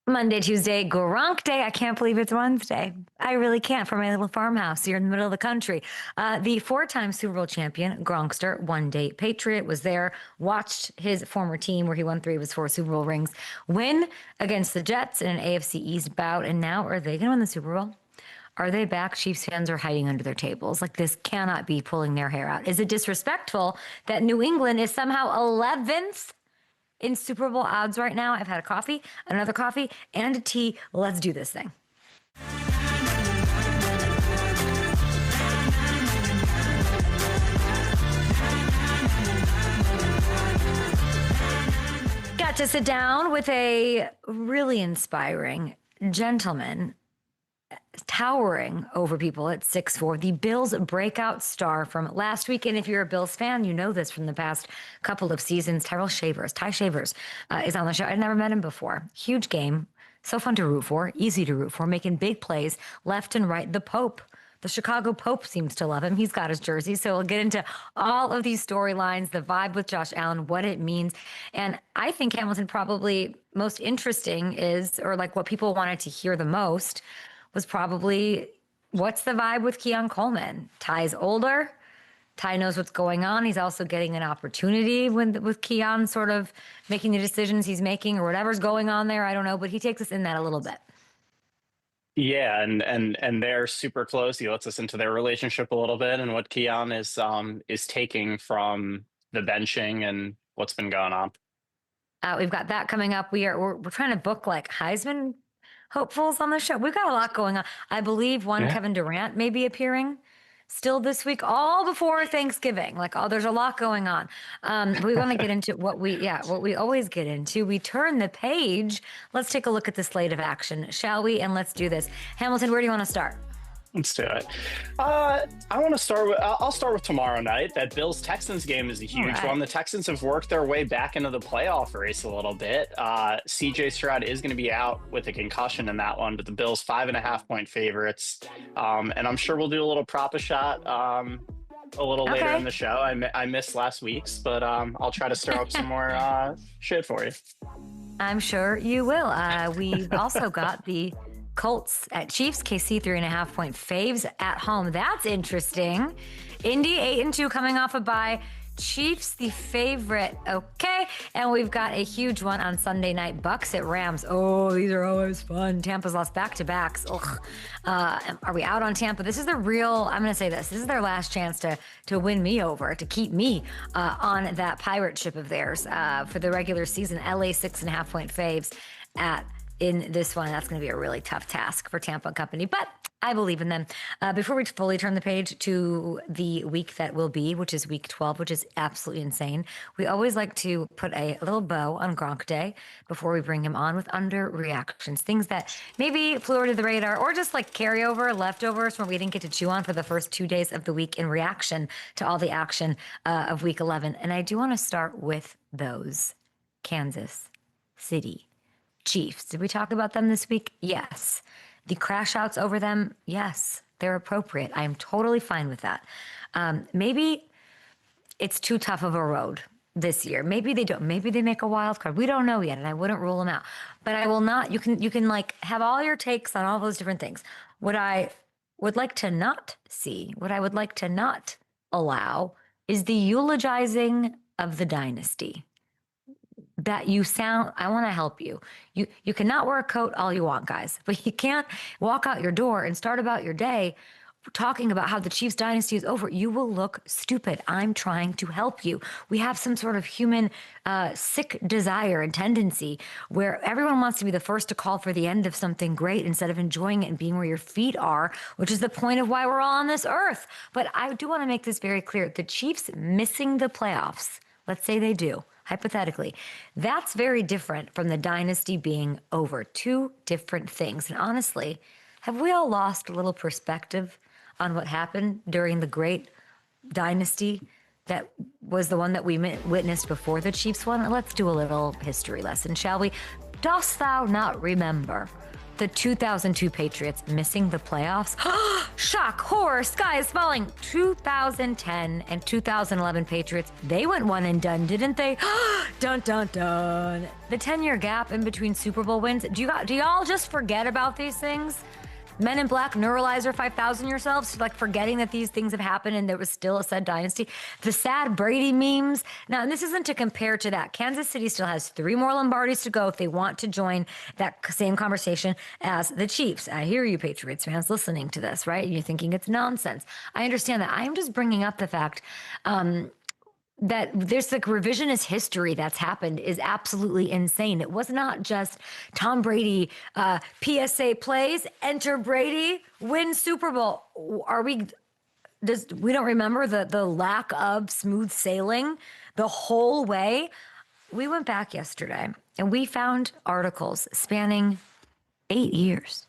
Monday, Tuesday, Gronk Day. I can't believe it's Wednesday. I really can't for my little farmhouse here in the middle of the country. The four-time Super Bowl champion, Gronkster, one-day Patriot, was there, watched his former team where he won 3 of his 4 Super Bowl rings, win against the Jets in an AFC East bout. And now are they going to win the Super Bowl? Are they back? Chiefs fans are hiding under their tables. Like, this cannot be pulling their hair out. Is it disrespectful that New England is somehow 11th in Super Bowl odds right now? I've had a coffee, another coffee, and a tea. Let's do this thing. Got to sit down with a really inspiring gentleman, towering over people at 6'4", the Bills breakout star from last week. And if you're a Bills fan, you know this from the past couple of seasons. Tyrell Shavers, Ty Shavers, is on the show. I'd never met him before. Huge game. So fun to root for, easy to root for, making big plays left and right. The Pope, the Chicago Pope, seems to love him. He's got his jersey. So we'll get into all of these storylines, the vibe with Josh Allen, what it means. And I think Hamilton, probably most interesting is, or like what people wanted to hear the most, was probably, what's the vibe with Keon Coleman? Ty's older. Ty knows what's going on. He's also getting an opportunity with Keon sort of making the decisions he's making, or whatever's going on there. I don't know, but he takes us in that a little bit. Yeah, and they're super close. He lets us into their relationship a little bit and what Keon is taking from the benching and what's been going on. We've got that coming up. We're trying to book like Heisman hopefuls on the show. We've got a lot going on. I believe Kevin Durant may be appearing still this week, all before Thanksgiving. Like, there's a lot going on. We want to get into what we always get into. We turn the page. Let's take a look at the slate of action, shall we? And let's do this. Hamilton, where do you want to start? Let's do it. I'll start with tomorrow night. That Bills-Texans game is a huge one. The Texans have worked their way back into the playoff race a little bit. CJ Stroud is going to be out with a concussion in that one, but the Bills 5.5-point favorites. And I'm sure we'll do a little prop-a-shot a little later in the show. I missed last week's, but I'll try to stir up some more shit for you. I'm sure you will. We've also got the Colts at Chiefs. KC 3.5-point faves at home. That's interesting. Indy 8-2 coming off a bye. Chiefs the favorite. Okay. And we've got a huge one on Sunday night. Bucs at Rams. Oh, these are always fun. Tampa's lost back-to-backs. Ugh. Are we out on Tampa? This is the real, I'm going to say this is their last chance to win me over, to keep me on that pirate ship of theirs for the regular season. LA 6.5-point faves in this one. That's going to be a really tough task for Tampa Company, but I believe in them. Before we fully turn the page to the week that will be, which is week 12, which is absolutely insane, we always like to put a little bow on Gronk Day before we bring him on with underreactions, things that maybe flew under the radar or just like carryover, leftovers where we didn't get to chew on for the first 2 days of the week in reaction to all the action of week 11. And I do want to start with those. Kansas City Chiefs. Did we talk about them this week? Yes. The crash outs over them? Yes. They're appropriate. I am totally fine with that. Maybe it's too tough of a road this year. Maybe they don't. Maybe they make a wild card. We don't know yet, and I wouldn't rule them out. But I will not. You can like have all your takes on all those different things. What I would like to not see, what I would like to not allow, is the eulogizing of the dynasty. That you sound, I want to help you. You cannot wear a coat all you want, guys, but you can't walk out your door and start about your day talking about how the Chiefs dynasty is over. You will look stupid. I'm trying to help you. We have some sort of human sick desire and tendency where everyone wants to be the first to call for the end of something great instead of enjoying it and being where your feet are, which is the point of why we're all on this earth. But I do want to make this very clear. The Chiefs missing the playoffs, let's say they do, hypothetically, that's very different from the dynasty being over. Two different things. And honestly, have we all lost a little perspective on what happened during the great dynasty that was the one that we witnessed before the Chiefs won? Let's do a little history lesson, shall we? Dost thou not remember The 2002 Patriots missing the playoffs. Shock, horror, sky is falling. 2010 and 2011 Patriots, they went one and done, didn't they? Dun, dun, dun. The 10-year gap in between Super Bowl wins. Do y'all just forget about these things? Men in Black, Neuralizer 5000 yourselves, like forgetting that these things have happened and there was still a said dynasty. The sad Brady memes. Now, and this isn't to compare to that. Kansas City still has 3 more Lombardis to go if they want to join that same conversation as the Chiefs. I hear you, Patriots fans, listening to this, right? You're thinking it's nonsense. I understand that. I'm just bringing up the fact that there's like revisionist history that's happened is absolutely insane. It was not just Tom Brady, PSA plays, enter Brady, win Super Bowl. We don't remember the lack of smooth sailing the whole way? We went back yesterday and we found articles spanning 8 years.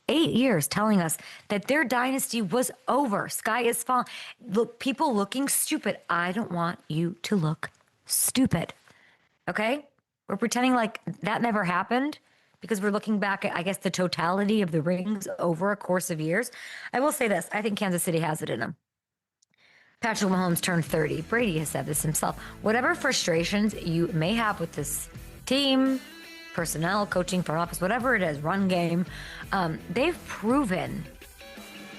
8 years telling us that their dynasty was over. Sky is falling. Look, people looking stupid. I don't want you to look stupid. Okay? We're pretending like that never happened because we're looking back at, I guess, the totality of the rings over a course of years. I will say this. I think Kansas City has it in them. Patrick Mahomes turned 30. Brady has said this himself. Whatever frustrations you may have with this team, personnel, coaching, front office, whatever it is, run game, they've proven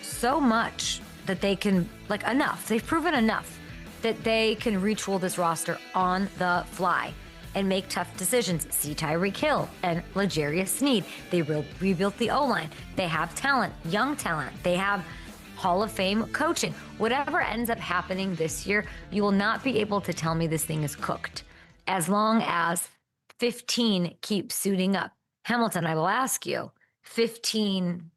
so much that they can, like, enough. They've proven enough that they can retool this roster on the fly and make tough decisions. See Tyreek Hill and L'Jarius Sneed. They rebuilt the O-line. They have talent, young talent. They have Hall of Fame coaching. Whatever ends up happening this year, you will not be able to tell me this thing is cooked as long as 15 keep suiting up. Hamilton, I will ask you, 15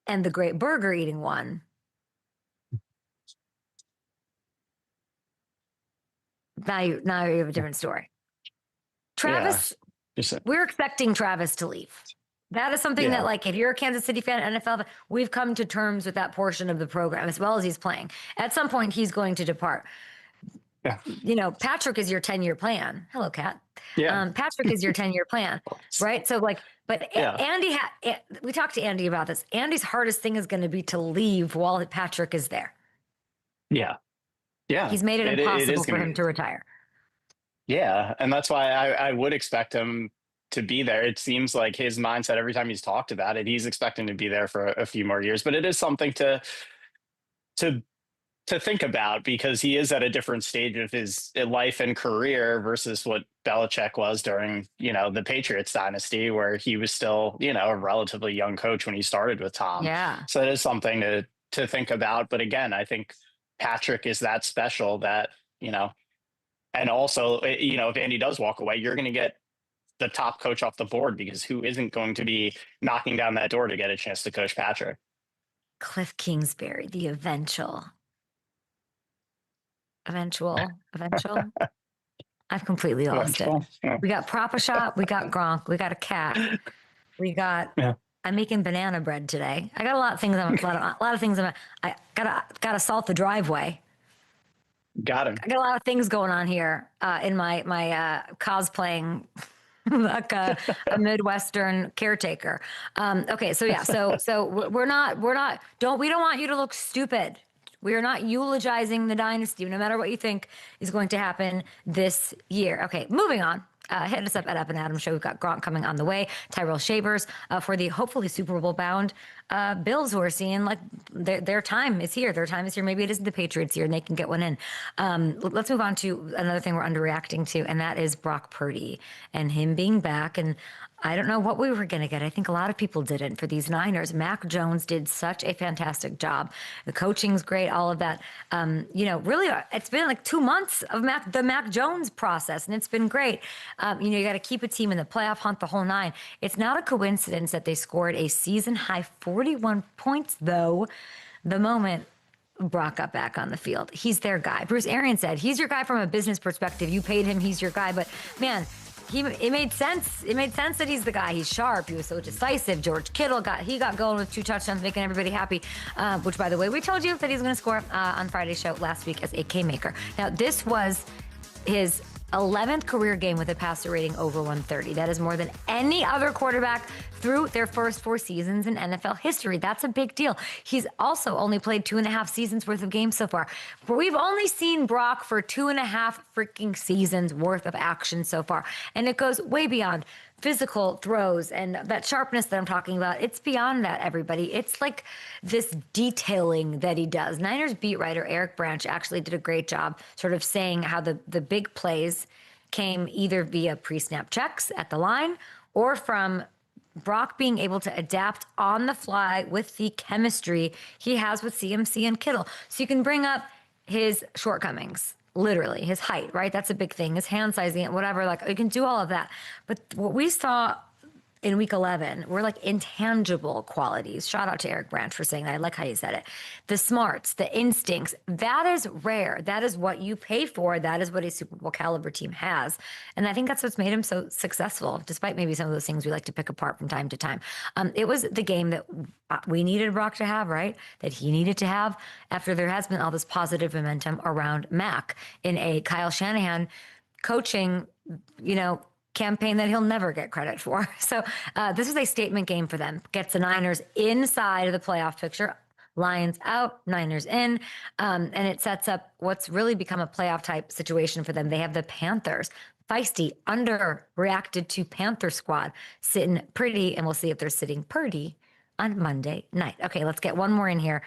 and the great burger eating one. Now you have a different story. Travis, we're expecting Travis to leave. That is something that, like, if you're a Kansas City fan, NFL, we've come to terms with that portion of the program as well as he's playing. At some point, he's going to depart. Yeah. You know, Patrick is your 10-year plan. Hello, Kat. Yeah. Patrick is your 10-year plan, right? So, like, but Andy, we talked to Andy about this. Andy's hardest thing is going to be to leave while Patrick is there. Yeah. Yeah. He's made it impossible for him to retire. Yeah. And that's why I would expect him to be there. It seems like his mindset, every time he's talked about it, he's expecting to be there for a few more years. But it is something to think about, because he is at a different stage of his life and career versus what Belichick was during, the Patriots dynasty, where he was still, a relatively young coach when he started with Tom. Yeah. So it is something to think about. But again, I think Patrick is that special that, and also, if Andy does walk away, you're going to get the top coach off the board, because who isn't going to be knocking down that door to get a chance to coach Patrick? Cliff Kingsbury, the eventual. I've completely lost it. Yeah. We got Propashot, we got Gronk, we got a cat, we got. Yeah. I'm making banana bread today. I got a lot of things. A lot of things. I gotta salt the driveway. Got him. I got a lot of things going on here in my cosplaying. Like a Midwestern caretaker. Okay, so yeah, so we don't want you to look stupid. We are not eulogizing the dynasty, no matter what you think is going to happen this year. Okay, moving on. Hit us up at Up and Adam Show. We've got Gronk coming on the way. Tyrell Shavers for the hopefully Super Bowl bound Bills, who are seeing like their time is here. Their time is here. Maybe it isn't the Patriots year and they can get one in. Let's move on to another thing we're underreacting to, and that is Brock Purdy and him being back. And I don't know what we were going to get. I think a lot of people didn't for these Niners. Mac Jones did such a fantastic job. The coaching's great, all of that. Really, it's been like 2 months of the Mac Jones process, and it's been great. You got to keep a team in the playoff hunt, the whole nine. It's not a coincidence that they scored a season-high 41 points, though, the moment Brock got back on the field. He's their guy. Bruce Arians said, he's your guy from a business perspective. You paid him, he's your guy. But, man, it made sense. It made sense that he's the guy. He's sharp. He was so decisive. George Kittle got going with 2 touchdowns, making everybody happy, which, by the way, we told you that he's going to score on Friday's show last week as a K-maker. Now, this was his 11th career game with a passer rating over 130. That is more than any other quarterback through their first 4 seasons in NFL history. That's a big deal. He's also only played 2.5 seasons worth of games so far. But we've only seen Brock for 2.5 freaking seasons worth of action so far. And it goes way beyond physical throws and that sharpness that I'm talking about. It's beyond that, everybody. It's like this detailing that he does. Niners beat writer Eric Branch actually did a great job sort of saying how the big plays came either via pre-snap checks at the line or from Brock being able to adapt on the fly with the chemistry he has with CMC and Kittle. So you can bring up his shortcomings, literally his height, right? That's a big thing. His hand sizing, whatever, like you can do all of that. But what we saw in week 11 were like intangible qualities. Shout out to Eric Branch for saying that. I like how you said it. The smarts, the instincts, that is rare. That is what you pay for. That is what a Super Bowl caliber team has. And I think that's what's made him so successful, despite maybe some of those things we like to pick apart from time to time. It was the game that we needed Brock to have, right? That he needed to have after there has been all this positive momentum around Mac in a Kyle Shanahan coaching, campaign that he'll never get credit for. So this is a statement game for them. Gets the Niners inside of the playoff picture. Lions out, Niners in. And it sets up what's really become a playoff type situation for them. They have the Panthers. Feisty, underreacted to Panther squad, sitting pretty, and we'll see if they're sitting pretty on Monday night. Okay, let's get one more in here.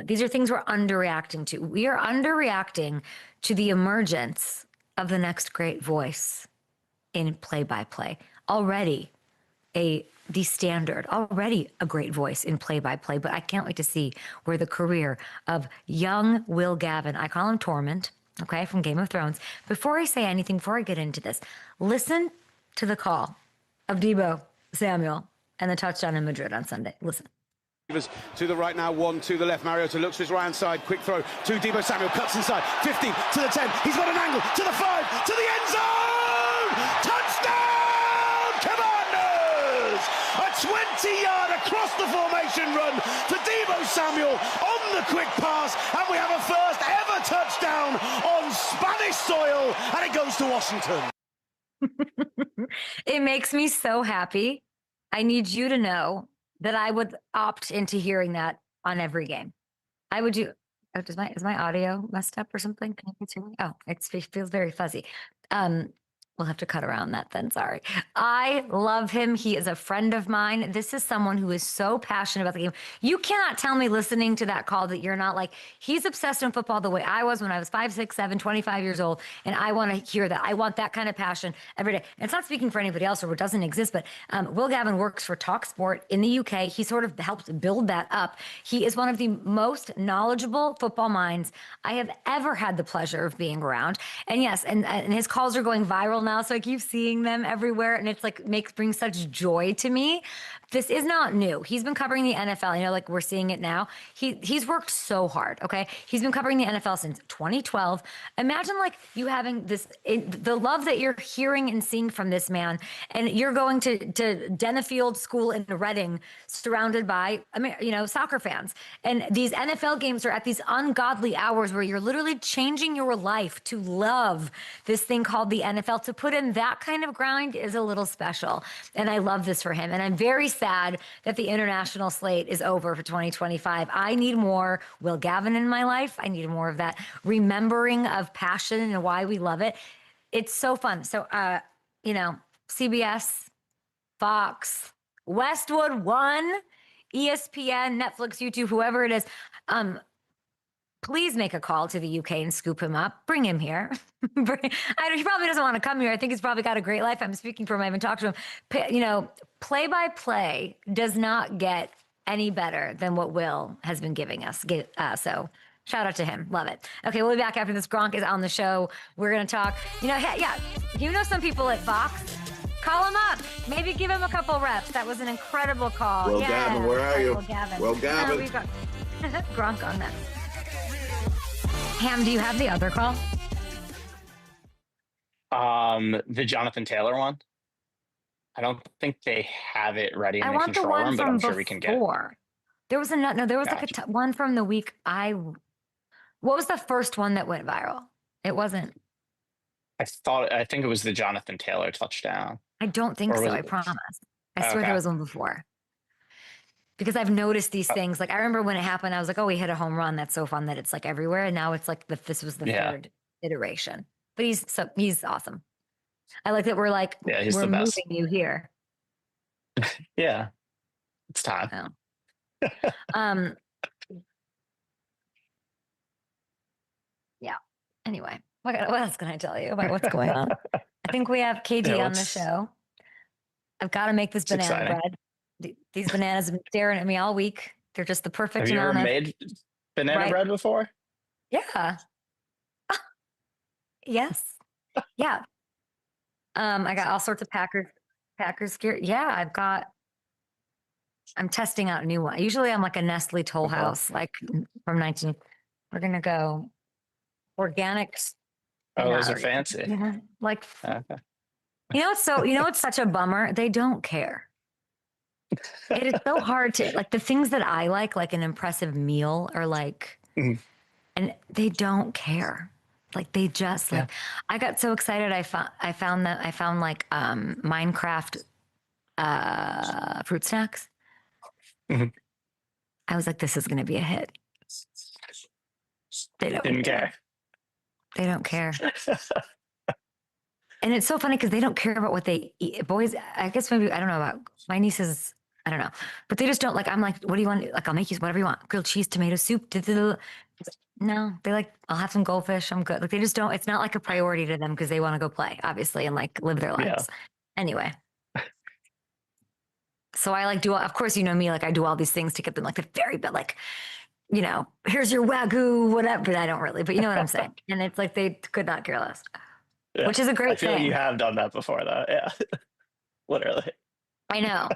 These are things we're underreacting to. We are underreacting to the emergence of the next great voice in play-by-play. Already the standard, already a great voice in play-by-play, but I can't wait to see where the career of young Will Gavin, I call him Torment, okay, from Game of Thrones. Before I say anything, before I get into this, listen to the call of Deebo Samuel and the touchdown in Madrid on Sunday. Listen. To the right now, 1 to the left. Mariota looks to his right hand side. Quick throw to Deebo Samuel. Cuts inside. 15 to the 10. He's got an angle to the 5 to the end zone. Touchdown, Commanders! A 20-yard across the formation run to Deebo Samuel on the quick pass, and we have a first ever touchdown on Spanish soil, and it goes to Washington. It makes me so happy. I need you to know that I would opt into hearing that on every game. I would do. Oh, is my audio messed up or something? Can you hear me? Oh, it feels very fuzzy. We'll have to cut around that then. Sorry. I love him. He is a friend of mine. This is someone who is so passionate about the game. You cannot tell me listening to that call that you're not like, he's obsessed in football the way I was when I was 5, 6, 7, 25 years old. And I want to hear that. I want that kind of passion every day. And it's not speaking for anybody else or what doesn't exist, but Will Gavin works for TalkSport in the UK. He sort of helped build that up. He is one of the most knowledgeable football minds I have ever had the pleasure of being around. And yes, and his calls are going viral now, so I keep seeing them everywhere, and it's like brings such joy to me. This is not new. He's been covering the NFL. Like we're seeing it now. He's worked so hard. Okay, he's been covering the NFL since 2012. Imagine like you having the love that you're hearing and seeing from this man, and you're going to Denifield School in Reading, surrounded by soccer fans, and these NFL games are at these ungodly hours where you're literally changing your life to love this thing called the NFL. To put in that kind of grind is a little special, and I love this for him. And I'm very sad that the international slate is over for 2025. I need more Will Gavin in my life. I need more of that remembering of passion and why we love it. It's so fun. So, CBS, Fox, Westwood One, ESPN, Netflix, YouTube, whoever it is, please make a call to the UK and scoop him up. Bring him here. He probably doesn't want to come here. I think he's probably got a great life. I'm speaking for him. I haven't talked to him. Play-by-play does not get any better than what Will has been giving us. So shout out to him. Love it. Okay, we'll be back after this. Gronk is on the show. We're going to talk. Some people at Fox. Call him up. Maybe give him a couple reps. That was an incredible call. Well, Gavin, where are you? Well, Gavin. We've got Gronk on that. Ham, do you have the other call? The Jonathan Taylor one. I don't think they have it ready in the control room, but I'm sure we can get it. There was one from the week what was the first one that went viral? It wasn't. I think it was the Jonathan Taylor touchdown. I don't think Or so. was I it? promise. I swear Okay. there was one before. Because I've noticed these things. Like I remember when it happened, I was like, "Oh, we hit a home run. That's so fun that it's like everywhere." And now it's like this was the Yeah. third iteration. But he's awesome. I like that Yeah, he's we're the best. moving you here. Yeah. It's time. Oh. Um. Yeah. Anyway, what else can I tell you about what's going on? I think we have KD on the show. I've got to make this banana exciting. bread. These bananas have been staring at me all week. They're just the perfect Have you ever amount of made banana right. bread before? Yeah. Yes. Yeah. I got all sorts of Packers gear. Yeah, I'm testing out a new one. Usually I'm like a Nestle Toll House, like from 19. We're gonna go organics. Oh, those are fancy. Yeah, like Okay. it's such a bummer. They don't care. It is so hard to like the things that I like an impressive meal or like, Mhm. and they don't care. Like they just like, I got so excited. I found like Minecraft fruit snacks. Mhm. I was like, this is going to be a hit. They Didn't care. They don't care. And it's so funny because they don't care about what they eat. Boys, I guess maybe, I don't know about my nieces, I don't know. But they just don't like, I'm like, what do you want? Like, I'll make you whatever you want. Grilled cheese, tomato soup. No, they like, I'll have some goldfish. I'm good. Like, they just don't, it's not like a priority to them because they want to go play, obviously, and like live their lives. Anyway. So I like of course, you know me, like I do all these things to get them like the very bit, like, here's your Wagyu, whatever. But I don't really, but you know what I'm saying? And it's like they could not care less, which is a great thing. I feel like you have done that before, though. Yeah, literally. I know.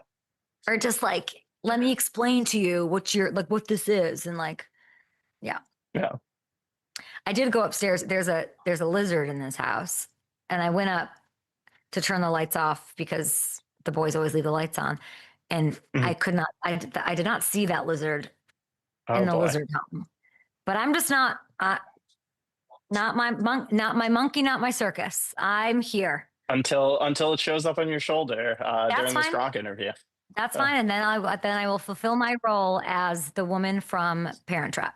Or just like, let me explain to you what this is. And like, yeah. Yeah. I did go upstairs. There's a lizard in this house. And I went up to turn the lights off because the boys always leave the lights on. And I could not, I did not see that lizard in the lizard home. But I'm just not my monkey, not my circus. I'm here. Until it shows up on your shoulder during this Gronk interview. That's fine. And then I will fulfill my role as the woman from Parent Trap.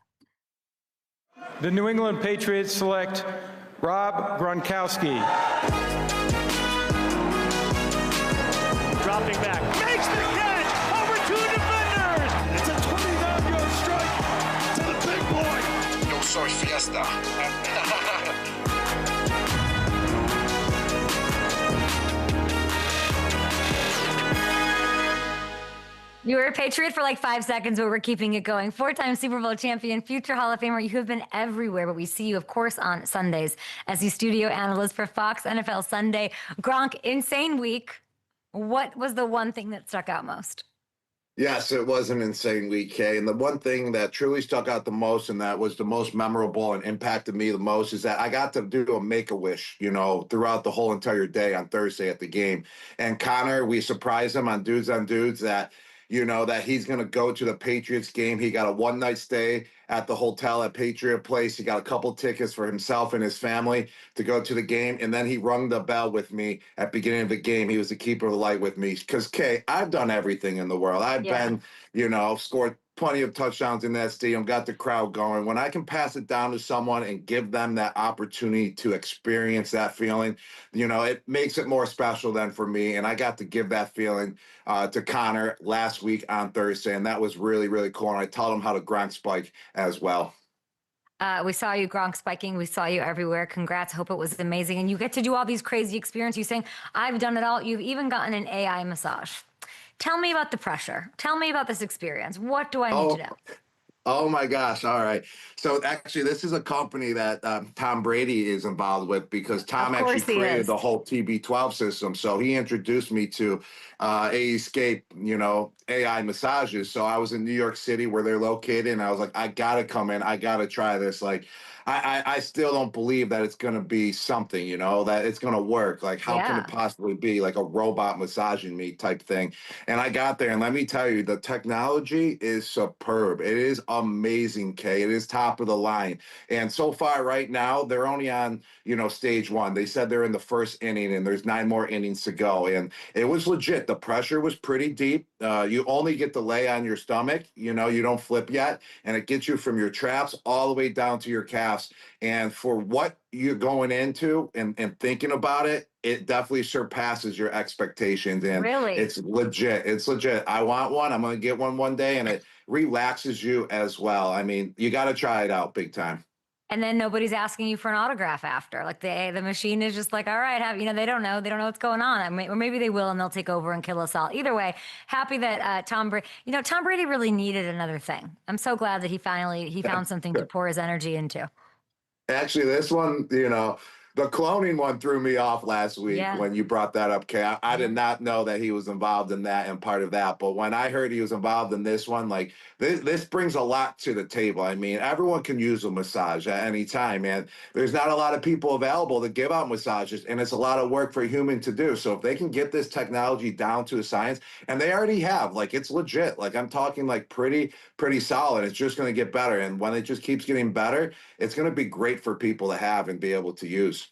The New England Patriots select Rob Gronkowski. Dropping back, makes the catch over two defenders. It's a 29-yard strike to the big boy. Yo soy fiesta. You were a Patriot for like 5 seconds, but we're keeping it going. 4-time Super Bowl champion, future Hall of Famer. You have been everywhere, but we see you, of course, on Sundays as the studio analyst for Fox NFL Sunday. Gronk, insane week. What was the one thing that stuck out most? Yes, it was an insane week, Kay. And the one thing that truly stuck out the most and that was the most memorable and impacted me the most is that I got to do a Make-A-Wish, throughout the whole entire day on Thursday at the game. And Connor, we surprised him on Dudes that that he's going to go to the Patriots game. He got a one-night stay at the hotel at Patriot Place. He got a couple tickets for himself and his family to go to the game. And then he rung the bell with me at the beginning of the game. He was the keeper of the light with me. Because, Kay, I've done everything in the world. I've been, scored plenty of touchdowns in that stadium, got the crowd going. When I can pass it down to someone and give them that opportunity to experience that feeling, it makes it more special than for me. And I got to give that feeling to Connor last week on Thursday, and that was really, really cool. And I taught him how to Gronk spike as well. We saw you Gronk spiking. We saw you everywhere. Congrats. Hope it was amazing. And you get to do all these crazy experiences. You're saying, I've done it all. You've even gotten an AI massage. Tell me about the pressure. Tell me about this experience. What do I need to know? Oh my gosh. All right. So actually, this is a company that Tom Brady is involved with because Tom actually created the whole TB12 system. So he introduced me to Escape, AI massages. So I was in New York City where they're located and I was like, I got to come in. I got to try this. Like, I still don't believe that it's going to be something, that it's going to work. Like, how can Yeah. it possibly be like a robot massaging me type thing? And I got there, and let me tell you, the technology is superb. It is amazing, Kay. It is top of the line. And so far, right now, they're only on, stage one. They said they're in the first inning, and there's 9 more innings to go. And it was legit. The pressure was pretty deep. You only get to lay on your stomach. You don't flip yet, and it gets you from your traps all the way down to your calves. And for what you're going into and thinking about it, it definitely surpasses your expectations. And Really? it's legit. It's legit. I want one. I'm going to get one day, and it relaxes you as well. I mean, you got to try it out big time. And then nobody's asking you for an autograph after. Like the machine is just like, all right, they don't know what's going on. Or maybe they will, and they'll take over and kill us all. Either way, happy that Tom Brady really needed another thing. I'm so glad that he found something to pour his energy into. Actually, this one, the cloning one threw me off last week when you brought that up, Kay. I did not know that he was involved in that and part of that. But when I heard he was involved in this one, like this brings a lot to the table. I mean, everyone can use a massage at any time, and there's not a lot of people available to give out massages, and it's a lot of work for a human to do. So if they can get this technology down to a science, and they already have, like it's legit. Like I'm talking like pretty solid. It's just going to get better. And when it just keeps getting better, it's going to be great for people to have and be able to use.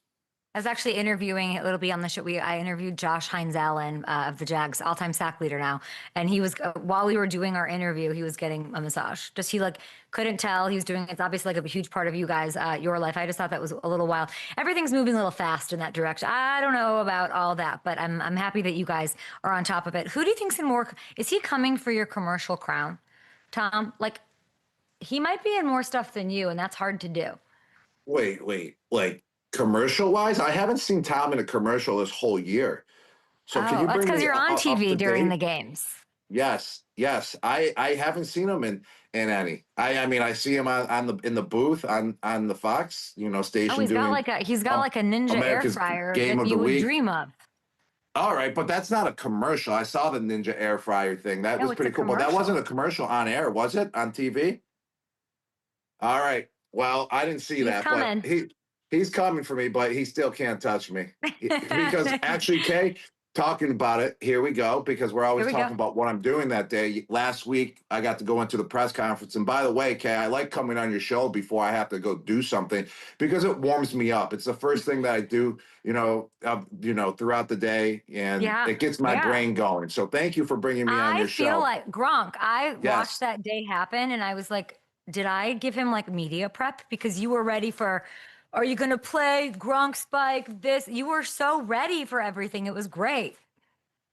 I was actually interviewing, it'll be on the show. I interviewed Josh Hines Allen of the Jags, all-time sack leader now. And he was, while we were doing our interview, he was getting a massage. He couldn't tell he was doing, it's obviously like a huge part of you guys, your life. I just thought that was a little wild. Everything's moving a little fast in that direction. I don't know about all that, but I'm happy that you guys are on top of it. Who do you think's is he coming for your commercial crown, Tom? Like, he might be in more stuff than you, and that's hard to do. Wait, like, commercial wise, I haven't seen Tom in a commercial this whole year. So can you bring that's because you're on TV during the date? games. Yes. I haven't seen him in any. I mean, I see him in the booth on the Fox, station. Oh, he's got like a ninja America's air fryer Game that of you the would Week. dream of. All right, but that's not a commercial. I saw the ninja air fryer thing. That was pretty cool. But that wasn't a commercial on air, was it? On TV? All right. Well, I didn't see that. Coming. But he's coming for me, but he still can't touch me. Because actually, Kay, talking about it, here we go, because we're always talking about what I'm doing that day. Last week, I got to go into the press conference. And by the way, Kay, I like coming on your show before I have to go do something because it warms me up. It's the first thing that I do, throughout the day, and it gets my brain going. So thank you for bringing me on your show. I feel like Gronk, I watched that day happen, and I was like, did I give him like media prep? Because you were ready for, are you going to play Gronk spike this? You were so ready for everything. It was great.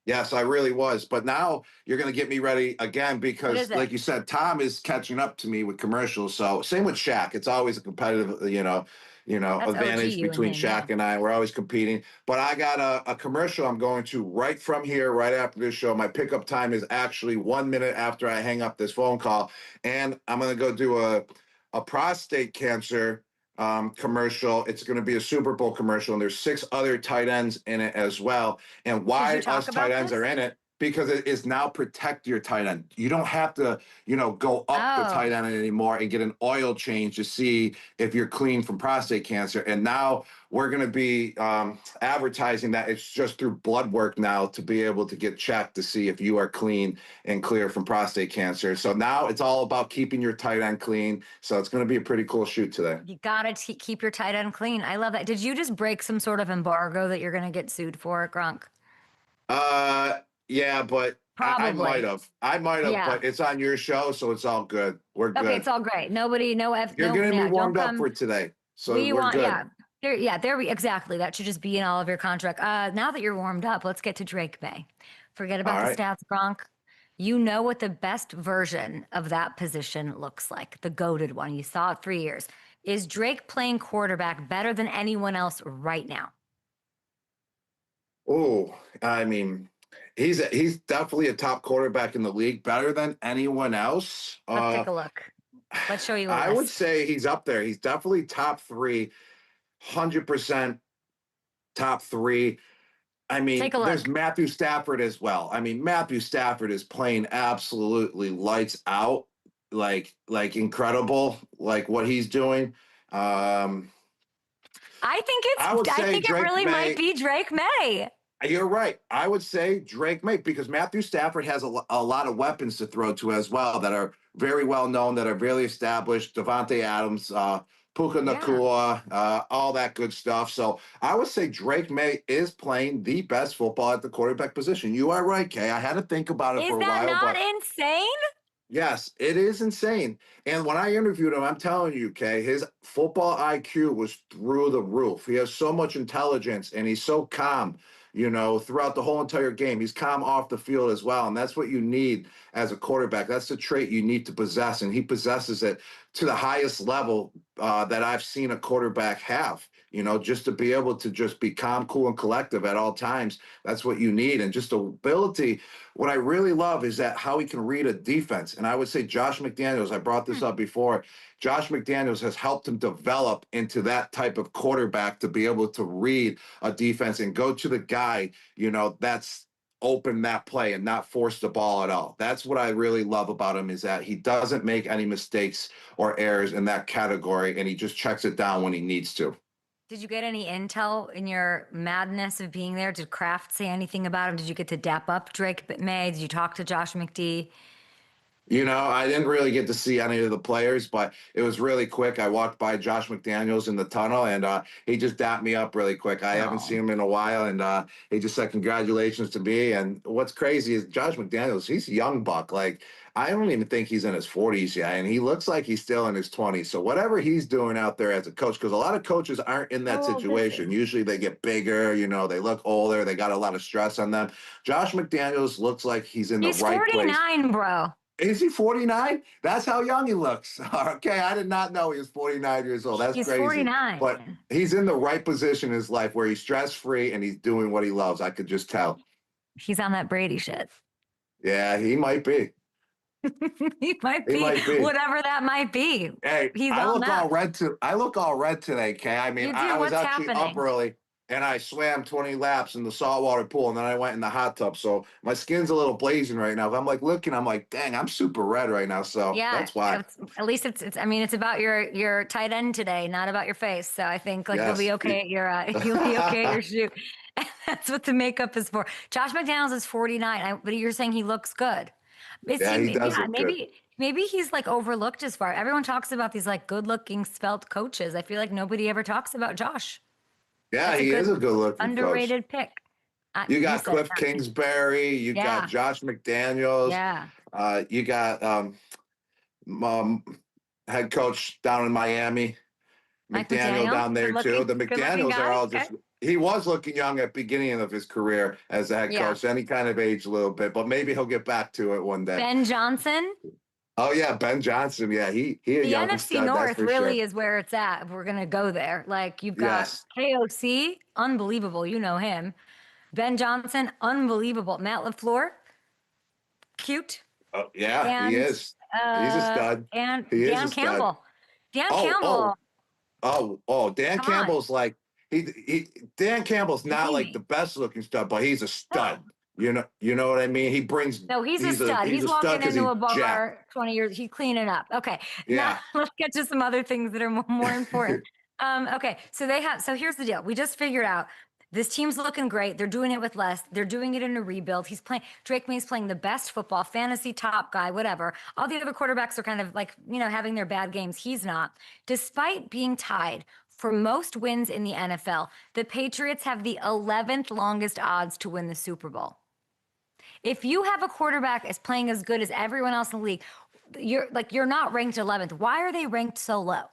Yes, I really was. But now you're going to get me ready again because, like you said, Tom is catching up to me with commercials. So same with Shaq. It's always a competitive, advantage between Shaq and I. We're always competing. But I got a commercial I'm going to right from here, right after this show. My pickup time is actually 1 minute after I hang up this phone call. And I'm going to go do a prostate cancer commercial. It's going to be a Super Bowl commercial, and there's 6 other tight ends in it as well. And why us tight ends are in it? Because it is now protect your tight end. You don't have to, go up the tight end anymore and get an oil change to see if you're clean from prostate cancer. And now we're going to be advertising that it's just through blood work now to be able to get checked to see if you are clean and clear from prostate cancer. So now it's all about keeping your tight end clean. So it's going to be a pretty cool shoot today. You got to keep your tight end clean. I love that. Did you just break some sort of embargo that you're going to get sued for, Gronk? Yeah, but I might have, but it's on your show, so it's all good. We're good. Okay, it's all great. You're getting me warmed up for today, so we're good. Exactly. That should just be in all of your contract. Now that you're warmed up, let's get to Drake May. Forget about the stats, Gronk. You know what the best version of that position looks like, the goated one. You saw it 3 years. Is Drake playing quarterback better than anyone else right now? Oh, I mean, he's definitely a top quarterback in the league, better than anyone else. Let's take a look. Let's show you. I would say he's up there. He's definitely top 3, 100% top 3. I mean, there's Matthew Stafford as well. I mean, Matthew Stafford is playing absolutely lights out, like incredible, like what he's doing. I think it Drake really May, might be Drake May. You're right. I would say Drake May, because Matthew Stafford has a lot of weapons to throw to as well that are very well known, that are really established. Devontae Adams, Puka Nacua, all that good stuff. So I would say Drake May is playing the best football at the quarterback position. You are right, Kay. I had to think about it for a while. Is that not insane? Yes, it is insane. And when I interviewed him, I'm telling you, Kay, his football IQ was through the roof. He has so much intelligence, and he's so calm, throughout the whole entire game. He's calm off the field as well, and that's what you need as a quarterback. That's the trait you need to possess, and he possesses it to the highest level that I've seen a quarterback have. Just to be able to just be calm, cool, and collective at all times. That's what you need. And just the ability, what I really love is that how he can read a defense. And I would say Josh McDaniels, I brought this up before, Josh McDaniels has helped him develop into that type of quarterback to be able to read a defense and go to the guy, that's open that play and not force the ball at all. That's what I really love about him, is that he doesn't make any mistakes or errors in that category, and he just checks it down when he needs to. Did you get any intel in your madness of being there? Did Kraft say anything about him? Did you get to dap up Drake May? Did you talk to Josh McD? I didn't really get to see any of the players, but it was really quick. I walked by Josh McDaniels in the tunnel, and he just dapped me up really quick. I haven't seen him in a while, and he just said congratulations to me. And what's crazy is Josh McDaniels, he's a young buck. Like, I don't even think he's in his 40s yet, and he looks like he's still in his 20s. So whatever he's doing out there as a coach, because a lot of coaches aren't in that situation. Usually they get bigger, they look older, they got a lot of stress on them. Josh McDaniels looks like he's in the right place. He's 49, bro. Is he 49? That's how young he looks. Okay, I did not know he was 49 years old. That's crazy. He's 49. But he's in the right position in his life where he's stress-free and he's doing what he loves. I could just tell. He's on that Brady shit. Yeah, he might be. He might be. Whatever that might be. Hey, I look all red today, Kay. I mean, I was actually up early, and I swam 20 laps in the saltwater pool, and then I went in the hot tub. So my skin's a little blazing right now. If I'm looking, I'm like, dang, I'm super red right now. So that's why. At least it's about your tight end today, not about your face. So I think you'll be okay at your you'll be okay at your shoot. That's what the makeup is for. Josh McDaniels is 49, but you're saying he looks good. He does look good. Maybe he's overlooked as far. Everyone talks about these good-looking svelte coaches. I feel like nobody ever talks about Josh. Yeah, he is a good-looking underrated coach. Pick. You got Cliff Kingsbury. You got Josh McDaniels. Yeah. You got head coach down in Miami, McDaniel down there too. The McDaniels are all just. He was looking young at the beginning of his career as a head coach. Then he kind of aged a little bit, but maybe he'll get back to it one day. Ben Johnson. Oh yeah, Ben Johnson. Yeah, he a the young NFC stud, North really is where it's at. If we're gonna go there, you've got KOC, unbelievable. You know him. Ben Johnson, unbelievable. Matt LaFleur, cute. Oh yeah, he is. He's a stud. And Dan Campbell. Dan Campbell. Dan Campbell's Dan Campbell's not the best looking stud, but he's a stud. You know what I mean? He brings. No, he's a stud. He's walking into a bar 20 years. He's cleaning up. Okay. Yeah. Now, let's get to some other things that are more important. Okay. So here's the deal. We just figured out this team's looking great. They're doing it with less. They're doing it in a rebuild. Drake May's playing the best football, fantasy top guy, whatever. All the other quarterbacks are kind of having their bad games. He's not. Despite being tied for most wins in the NFL, the Patriots have the 11th longest odds to win the Super Bowl. If you have a quarterback as playing as good as everyone else in the league, you're not ranked 11th. Why are they ranked so low?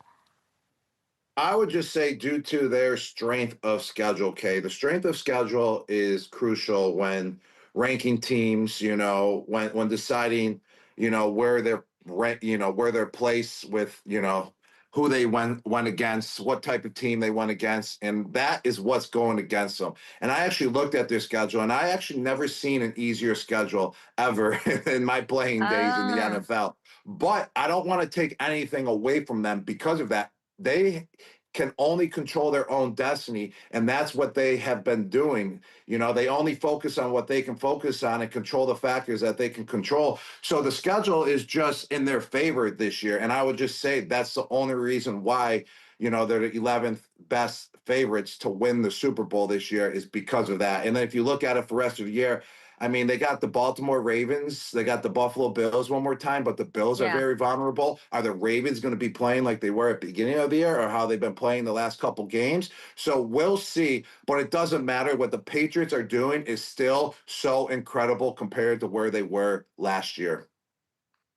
I would just say due to their strength of schedule, Kay. The strength of schedule is crucial when ranking teams, when deciding, where they're placed with, who they went against, what type of team they went against, and that is what's going against them. And I actually looked at their schedule, and I actually never seen an easier schedule ever in my playing days in the NFL. But I don't want to take anything away from them because of that. They can only control their own destiny, and that's what they have been doing. They only focus on what they can focus on and control the factors that they can control. So the schedule is just in their favor this year, and I would just say that's the only reason why they're the 11th best favorites to win the Super Bowl this year is because of that. And then if you look at it for the rest of the year, I mean, they got the Baltimore Ravens, they got the Buffalo Bills one more time, but the Bills are very vulnerable. Are the Ravens going to be playing like they were at the beginning of the year, or how they've been playing the last couple games? So we'll see, but it doesn't matter. What the Patriots are doing is still so incredible compared to where they were last year.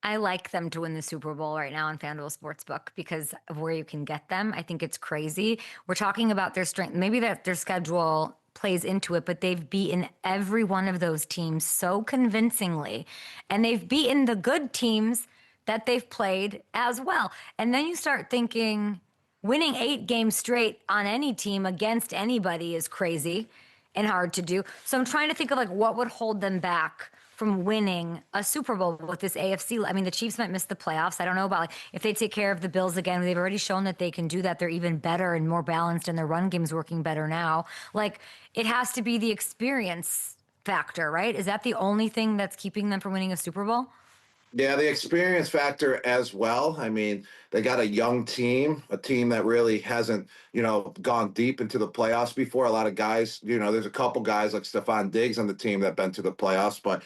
I like them to win the Super Bowl right now on FanDuel Sportsbook because of where you can get them. I think it's crazy. We're talking about their strength. Maybe that their schedule plays into it, but they've beaten every one of those teams so convincingly. And they've beaten the good teams that they've played as well. And then you start thinking winning 8 games straight on any team against anybody is crazy and hard to do. So I'm trying to think of like what would hold them back from winning a Super Bowl with this AFC. I mean, the Chiefs might miss the playoffs. I don't know about like if they take care of the Bills again. They've already shown that they can do that. They're even better and more balanced, and their run game's working better now. Like, it has to be the experience factor, right? Is that the only thing that's keeping them from winning a Super Bowl? Yeah, the experience factor as well. I mean, they got a young team, a team that really hasn't, gone deep into the playoffs before. A lot of guys, there's a couple guys like Stephon Diggs on the team that have been to the playoffs. But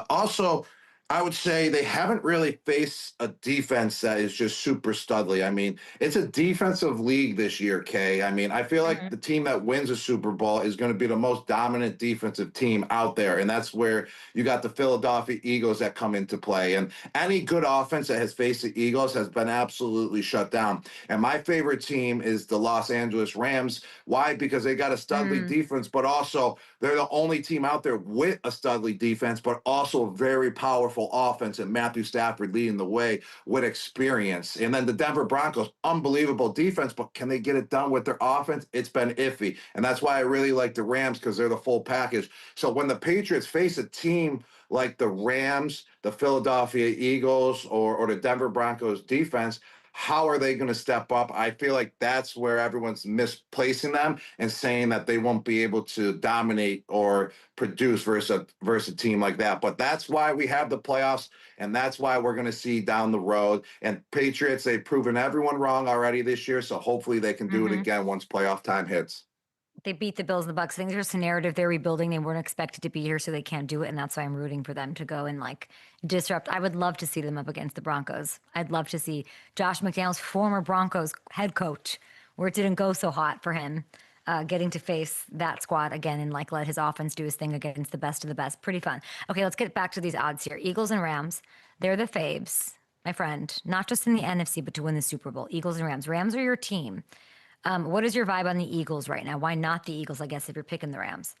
also, I would say they haven't really faced a defense that is just super studly. I mean, it's a defensive league this year, Kay. I mean, I feel like the team that wins a Super Bowl is going to be the most dominant defensive team out there. And that's where you got the Philadelphia Eagles that come into play. And any good offense that has faced the Eagles has been absolutely shut down. And my favorite team is the Los Angeles Rams. Why? Because they got a studly defense, but also they're the only team out there with a studly defense, but also a very powerful offense, and Matthew Stafford leading the way with experience. And then the Denver Broncos, unbelievable defense, but can they get it done with their offense? It's been iffy. And that's why I really like the Rams, because they're the full package. So when the Patriots face a team like the Rams, the Philadelphia Eagles, or the Denver Broncos defense, how are they going to step up? I feel like that's where everyone's misplacing them and saying that they won't be able to dominate or produce versus a team like that. But that's why we have the playoffs, and that's why we're going to see down the road. And Patriots, they've proven everyone wrong already this year, so hopefully they can do it again once playoff time hits. They beat the Bills and the Bucs. I think there's a narrative they're rebuilding. They weren't expected to be here, so they can't do it. And that's why I'm rooting for them to go and like disrupt. I would love to see them up against the Broncos. I'd love to see Josh McDaniels, former Broncos head coach, where it didn't go so hot for him, getting to face that squad again and like let his offense do his thing against the best of the best. Pretty fun. Okay, let's get back to these odds here. Eagles and Rams, they're the faves, my friend, not just in the NFC, but to win the Super Bowl. Eagles and Rams. Rams are your team. What is your vibe on the Eagles right now? Why not the Eagles, I guess, if you're picking the Rams?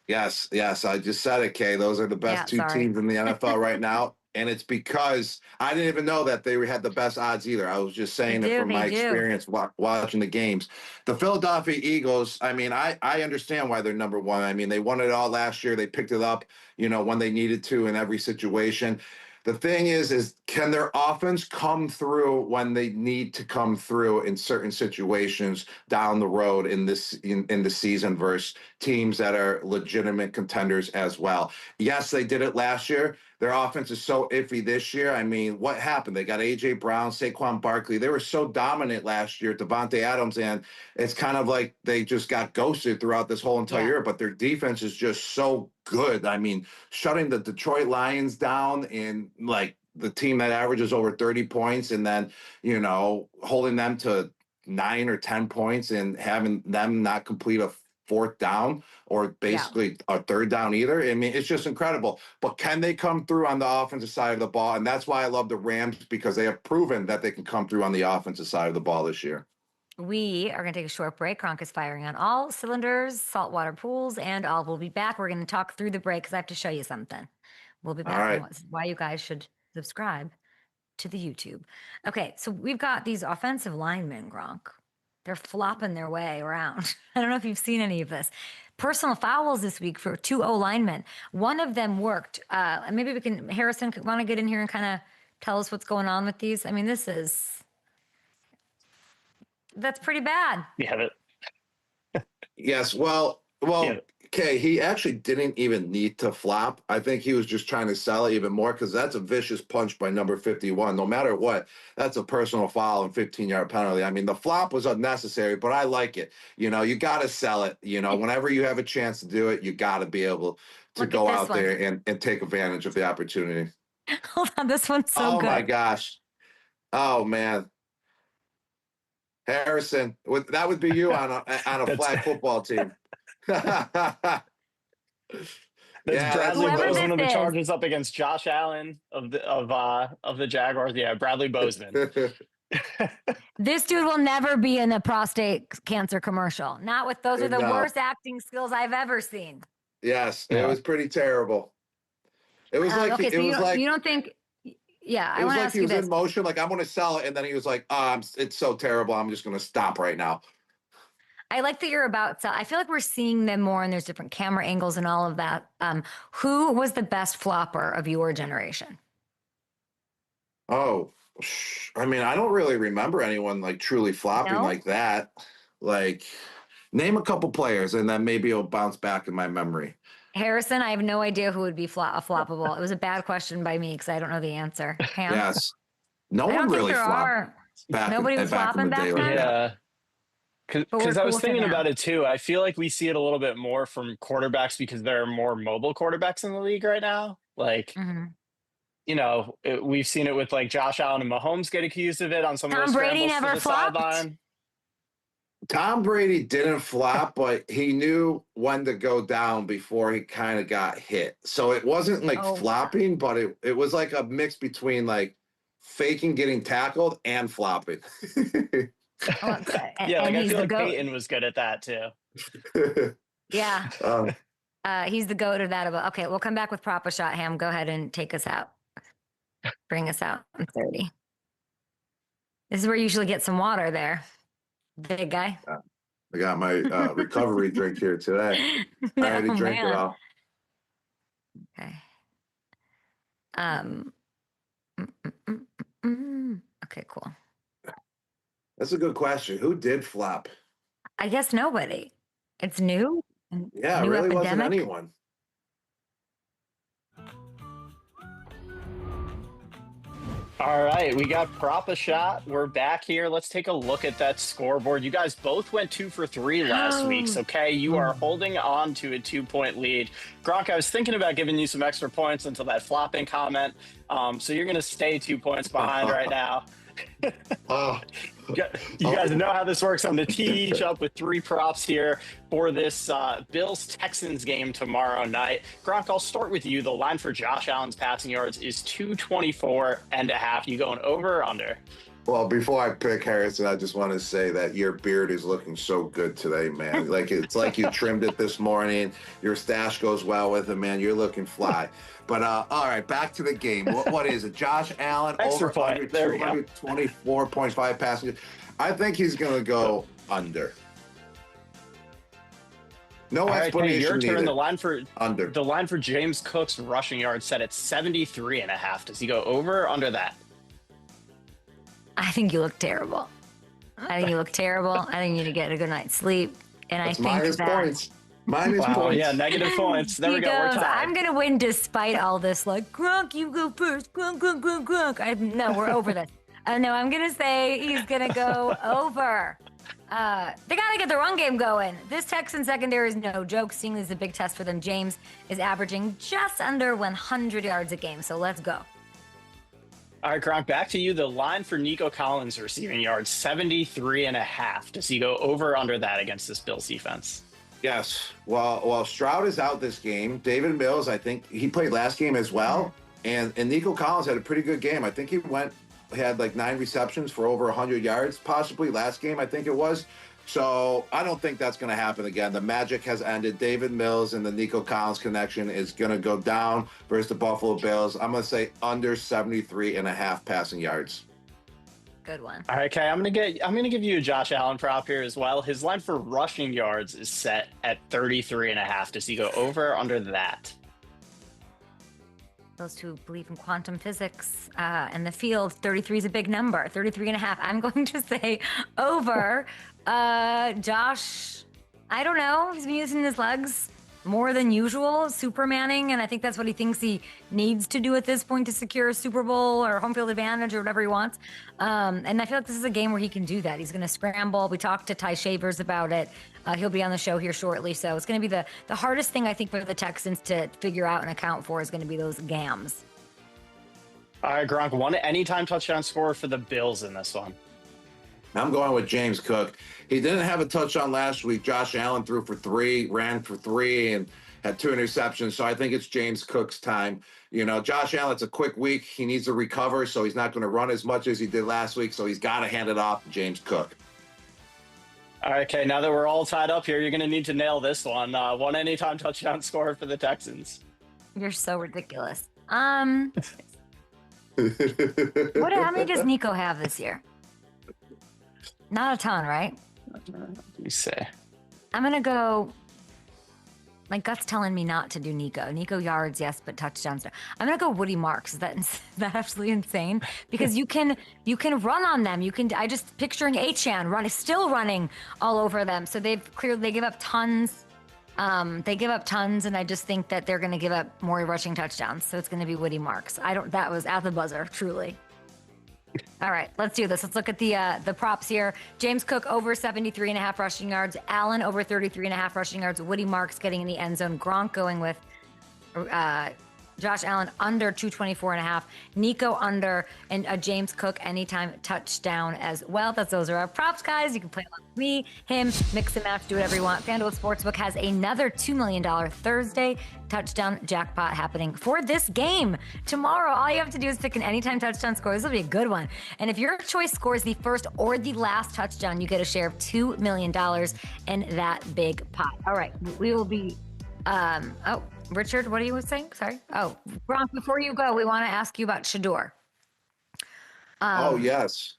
Yes. I just said it, Kay. Those are the best two teams in the NFL right now. And it's because I didn't even know that they had the best odds either. I was just saying it from my experience watching the games. The Philadelphia Eagles, I mean, I understand why they're number one. I mean, they won it all last year. They picked it up, when they needed to in every situation. The thing is can their offense come through when they need to come through in certain situations down the road in the season versus teams that are legitimate contenders as well? Yes, they did it last year. Their offense is so iffy this year. I mean, what happened? They got A.J. Brown, Saquon Barkley. They were so dominant last year, Devontae Adams, and it's kind of like they just got ghosted throughout this whole entire year, but their defense is just so good. I mean, shutting the Detroit Lions down in like the team that averages over 30 points and then, holding them to 9 or 10 points and having them not complete a fourth down or basically a third down either. I mean, it's just incredible. But can they come through on the offensive side of the ball? And that's why I love the Rams, because they have proven that they can come through on the offensive side of the ball this year. We are going to take a short break. Gronk is firing on all cylinders, saltwater pools, and all. We'll be back. We're going to talk through the break because I have to show you something. We'll be back. All right. This is why you guys should subscribe to the YouTube. Okay, so we've got these offensive linemen, Gronk. They're flopping their way around. I don't know if you've seen any of this. Personal fouls this week for 2 O-linemen. One of them worked. Maybe Harrison, want to get in here and kind of tell us what's going on with these? I mean, that's pretty bad. Yeah. Yes. Well, Okay, he actually didn't even need to flop. I think he was just trying to sell it even more because that's a vicious punch by number 51. No matter what, that's a personal foul and 15-yard penalty. I mean, the flop was unnecessary, but I like it. You got to sell it. Whenever you have a chance to do it, you got to be able to go out there and take advantage of the opportunity. Hold on, this one's so good. Oh, my gosh. Oh, man. Harrison, that would be you on a flag football team. That's Bradley Bozeman of the Chargers up against Josh Allen of the Jaguars. Yeah, Bradley Bozeman. This dude will never be in a prostate cancer commercial. Not with those are the worst acting skills I've ever seen. Yes, it was pretty terrible. It was like okay, so you don't think? Yeah, I want to ask you this. He was in motion, like I'm going to sell it, and then he was like, "It's so terrible, I'm just going to stop right now." I like that you're about to. I feel like we're seeing them more, and there's different camera angles and all of that. Who was the best flopper of your generation? Oh, I mean, I don't really remember anyone like truly flopping like that. Like, name a couple players, and then maybe it'll bounce back in my memory. Harrison, I have no idea who would be floppable. It was a bad question by me because I don't know the answer. Ham? Yes, no one really flopped. Nobody was flopping back then. Yeah. Because I was thinking about it too. I feel like we see it a little bit more from quarterbacks because there are more mobile quarterbacks in the league right now. Like, we've seen it with like Josh Allen and Mahomes get accused of it on some of those Brady scrambles never to the flopped. sideline. Tom Brady didn't flop, but he knew when to go down before he kind of got hit. So it wasn't like flopping, but it was like a mix between like faking getting tackled and flopping. Yeah, like I feel like Peyton was good at that too. Yeah. He's the goat of that. Okay, we'll come back with Prop a Shot. Ham, go ahead and take us out. Bring us out in 30. This is where you usually get some water there. Big guy. I got my recovery drink here today. I already drank it all. Okay. Okay, cool. That's a good question. Who did flop? I guess nobody. It's new. Yeah, it really wasn't anyone. All right, we got Prop a Shot. We're back here. Let's take a look at that scoreboard. You guys both went 2 for 3 last week. So, okay, you are holding on to a 2-point lead. Gronk, I was thinking about giving you some extra points until that flopping comment. So you're going to stay 2 points behind right now. You guys know how this works. I'm going to tee each up with 3 props here for this Bills-Texans game tomorrow night. Gronk, I'll start with you. The line for Josh Allen's passing yards is 224.5. You going over or under? Well, before I pick Harrison, I just want to say that your beard is looking so good today, man. Like it's like you trimmed it this morning. Your stash goes well with it, man. You're looking fly. But all right, back to the game. What is it? Josh Allen over 224.5 passing. I think he's going to go under. No explanation. Your turn. Needed. The line for under. The line for James Cook's rushing yards set at 73.5. Does he go over or under that? I think you look terrible. I think you need to get a good night's sleep. And That's I think points. Minus points. Yeah, negative points. There we go. We're tied. I'm going to win despite all this. Like, Gronk, you go first. Gronk. No, we're over this. No, I'm going to say he's going to go over. They got to get the run game going. This Texan secondary is no joke. Seeing this is a big test for them. James is averaging just under 100 yards a game. So let's go. All right, Gronk, back to you. The line for Nico Collins receiving yards, 73.5. Does he go over or under that against this Bills defense? Yes. Well, Stroud is out this game. David Mills, I think he played last game as well. And Nico Collins had a pretty good game. I think he had like 9 receptions for over 100 yards, possibly last game, I think it was. So I don't think that's going to happen again. The magic has ended. David Mills and the Nico Collins connection is going to go down versus the Buffalo Bills. I'm going to say under 73.5 passing yards. Good one. All right, Kay, I'm gonna give you a Josh Allen prop here as well. His line for rushing yards is set at 33.5. Does he go over or under that? Those who believe in quantum physics and the field, 33 is a big number. 33.5. I'm going to say over. Josh, I don't know. He's been using his legs. more than usual, Supermaning, and I think that's what he thinks he needs to do at this point to secure a Super Bowl or home field advantage or whatever he wants. And I feel like this is a game where he can do that. He's going to scramble. We talked to Ty Shavers about it. He'll be on the show here shortly. So it's going to be the hardest thing, I think, for the Texans to figure out and account for is going to be those gams. All right, Gronk, one anytime touchdown scorer for the Bills in this one. I'm going with James Cook. He didn't have a touchdown last week. Josh Allen threw for 3, ran for 3, and had 2 interceptions. So I think it's James Cook's time. You know, Josh Allen's a quick week. He needs to recover, so he's not going to run as much as he did last week. So he's got to hand it off to James Cook. All right, okay, now that we're all tied up here, you're going to need to nail this one. One anytime touchdown scorer for the Texans. You're so ridiculous. How many does Nico have this year? Not a ton, right? Let me say. I'm going to go. My gut's telling me not to do Nico. Nico yards, yes, but touchdowns no. I'm going to go Woody Marks. Is that absolutely insane? Because you can run on them. I just picturing Achane still running all over them. So they give up tons. They give up tons, and I just think that they're going to give up more rushing touchdowns. So it's going to be Woody Marks. That was at the buzzer, truly. All right, let's do this. Let's look at the props here. James Cook over 73.5 rushing yards. Allen over 33.5 rushing yards. Woody Marks getting in the end zone. Gronk going with Josh Allen under 224.5. Nico under, and a James Cook anytime touchdown as well. Those are our props, guys. You can play along with me, him, mix and match, do whatever you want. FanDuel Sportsbook has another $2 million Thursday touchdown jackpot happening for this game tomorrow. All you have to do is pick an anytime touchdown score. This will be a good one. And if your choice scores the first or the last touchdown, you get a share of $2 million in that big pot. All right, we will be. Richard, what are you saying? Sorry. Oh, Gronk, before you go, we want to ask you about Shador. Yes.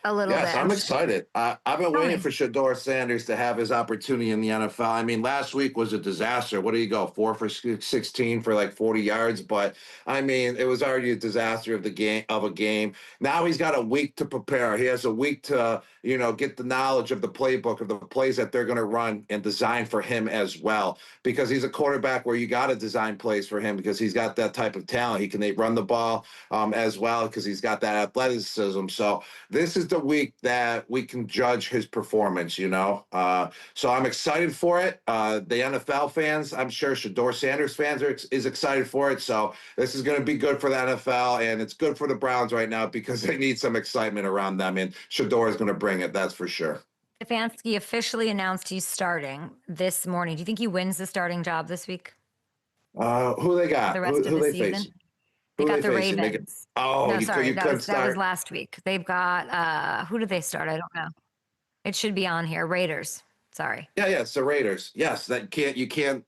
A little bit. Yes, I'm excited. I've been waiting for Shador Sanders to have his opportunity in the NFL. I mean, last week was a disaster. What do you go? 4 for 16 for like 40 yards. But I mean, it was already a disaster of a game. Now he's got a week to prepare. He has a week to, get the knowledge of the playbook of the plays that they're going to run and design for him as well. Because he's a quarterback where you got to design plays for him because he's got that type of talent. He can run the ball as well because he's got that athleticism. So this is the week that we can judge his performance, so I'm excited for it. The NFL fans, I'm sure Shador Sanders fans is excited for it. So this is going to be good for the NFL, and it's good for the Browns right now because they need some excitement around them, and Shador is going to bring it, that's for sure. Stefanski officially announced he's starting this morning. Do you think he wins the starting job this week? Who they got? The rest who of the they season? Face? They got the facing? Ravens. No, sorry, that was last week. They've got who did they start? I don't know. It should be on here. Raiders. Sorry. Yeah, it's the Raiders. Yes, you can't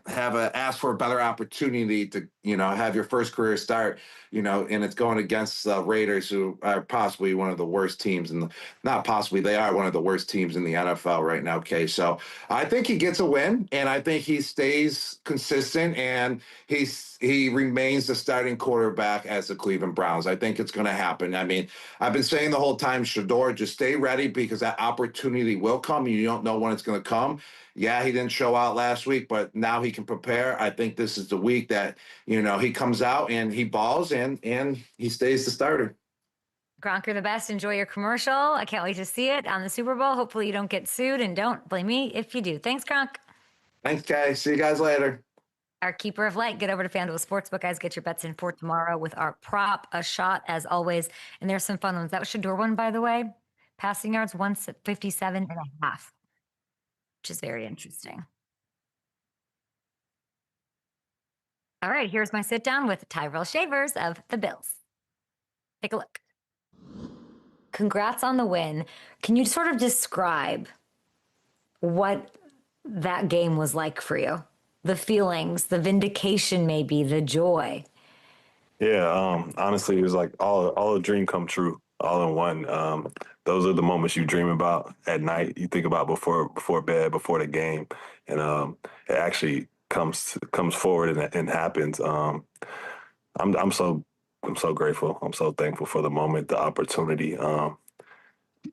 ask for a better opportunity to, have your first career start, and it's going against the Raiders, who are possibly one of the worst teams they are one of the worst teams in the NFL right now. Okay, so I think he gets a win, and I think he stays consistent, and he remains the starting quarterback as the Cleveland Browns. I think it's going to happen. I mean, I've been saying the whole time, Shador, just stay ready because that opportunity will come. You don't know when it's going to come. Yeah, he didn't show out last week, but now he can prepare. I think this is the week that, he comes out and he balls and he stays the starter. Gronk, you're the best. Enjoy your commercial. I can't wait to see it on the Super Bowl. Hopefully you don't get sued, and don't blame me if you do. Thanks, Gronk. Thanks, guys. See you guys later. Our keeper of light, get over to FanDuel Sportsbook, guys. Get your bets in for tomorrow with our prop, a shot as always. And there's some fun ones. That was Shador one, by the way. Passing yards, 157.5, which is very interesting. All right, here's my sit down with Tyrell Shavers of the Bills. Take a look. Congrats on the win. Can you sort of describe what that game was like for you? The feelings, the vindication, maybe the joy. Yeah, honestly, it was like all a dream come true, all in one. Those are the moments you dream about at night. You think about before bed, before the game, and it actually comes forward and happens. I'm so grateful. I'm so thankful for the moment, the opportunity.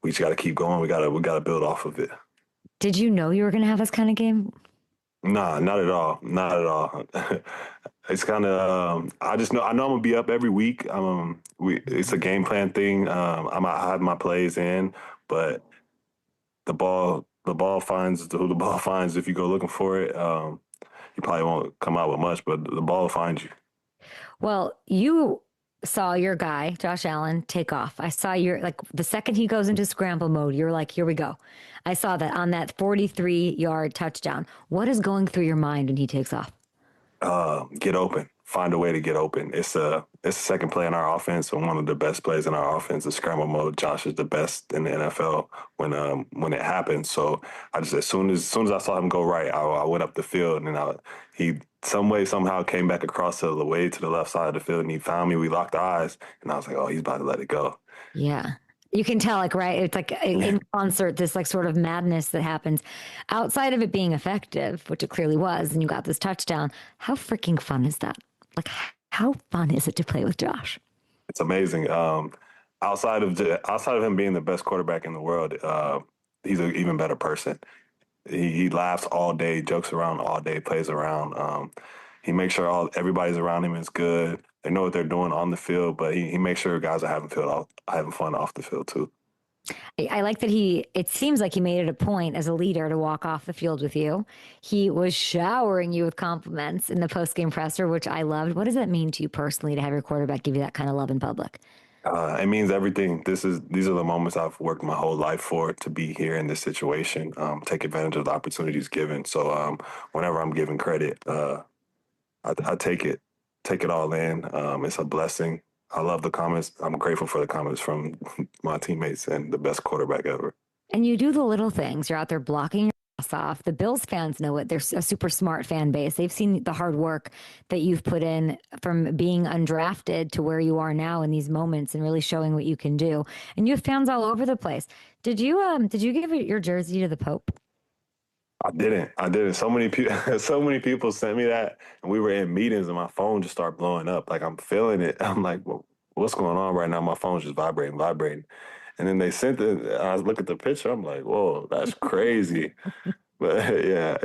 We just got to keep going. We got to build off of it. Did you know you were going to have this kind of game? Nah, not at all. Not at all. It's kind of I know I'm gonna be up every week. It's a game plan thing. I have my plays in, but the ball finds who the ball finds. If you go looking for it, you probably won't come out with much, but the ball will find you. Well, you saw your guy, Josh Allen, take off. I saw your, like, the second he goes into scramble mode, you're like, here we go. I saw that on that 43-yard touchdown. What is going through your mind when he takes off? Get open. Find a way to get open. It's a second play in our offense, and one of the best plays in our offense is scramble mode. Josh is the best in the NFL when it happens. So I just as soon as I saw him go right, I went up the field, and he some way somehow came back across to the way to the left side of the field, and he found me. We locked eyes, and I was like, oh, he's about to let it go. Yeah. You can tell, like, right? It's like in concert, this like sort of madness that happens outside of it being effective, which it clearly was, and you got this touchdown. How freaking fun is that? Like, how fun is it to play with Josh? It's amazing. Outside of him being the best quarterback in the world, he's an even better person. He laughs all day, jokes around all day, plays around. He makes sure everybody's around him is good. They know what they're doing on the field, but he makes sure guys are having fun off the field too. I like that it seems like he made it a point as a leader to walk off the field with you. He was showering you with compliments in the post-game presser, which I loved. What does that mean to you personally to have your quarterback give you that kind of love in public? It means everything. These are the moments I've worked my whole life for, to be here in this situation, take advantage of the opportunities given. So whenever I'm given credit, I take it all in. It's a blessing. I love the comments. I'm grateful for the comments from my teammates and the best quarterback ever. And you do the little things. You're out there blocking your ass off. The Bills fans know it. They're a super smart fan base. They've seen the hard work that you've put in from being undrafted to where you are now in these moments and really showing what you can do. And you have fans all over the place. Did you give your jersey to the Pope? I didn't. So many people sent me that, and we were in meetings, and my phone just started blowing up. Like, I'm feeling it. I'm like, well, what's going on right now? My phone's just vibrating. And then they sent it. I look at the picture. I'm like, whoa, that's crazy. But yeah,